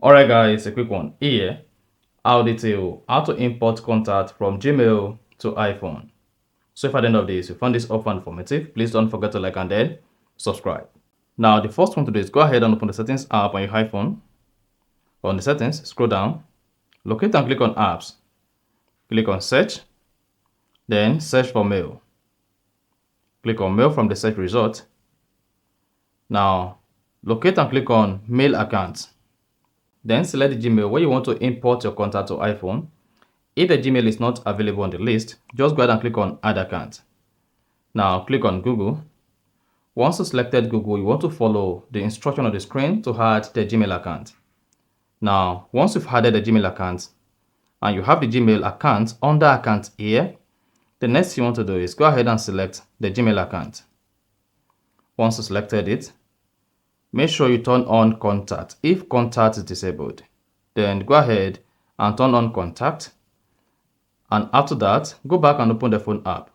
Alright guys, a quick one here. I'll detail how to import contact from Gmail to iPhone. So if at the end of this you found this offer informative, please don't forget to like and then subscribe. Now the first one to do is go ahead and open the settings app on your iPhone. On the settings, scroll down, locate and click on apps. Click on search, then search for mail. Click on mail from the search result. Now locate and click on mail account. Then select the Gmail where you want to import your contact to iPhone. If the Gmail is not available on the list, just go ahead and click on add account. Now click on Google. Once you selected Google, you want to follow the instruction on the screen to add the Gmail account. Now, once you've added the Gmail account and you have the Gmail account under account here, the next thing you want to do is go ahead and select the Gmail account. Once you selected it, make sure you turn on contact if contact is disabled. Then go ahead and turn on contact. And after that, go back and open the phone app.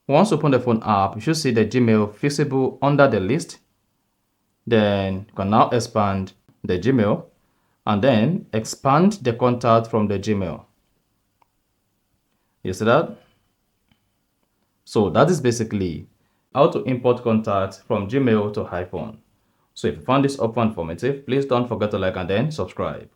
Once you open the phone app, you should see the Gmail visible under the list. Then you can now expand the Gmail and then expand the contact from the Gmail. You see that? So that is basically how to import contacts from Gmail to iPhone. So if you found this offer informative, please don't forget to like and then subscribe.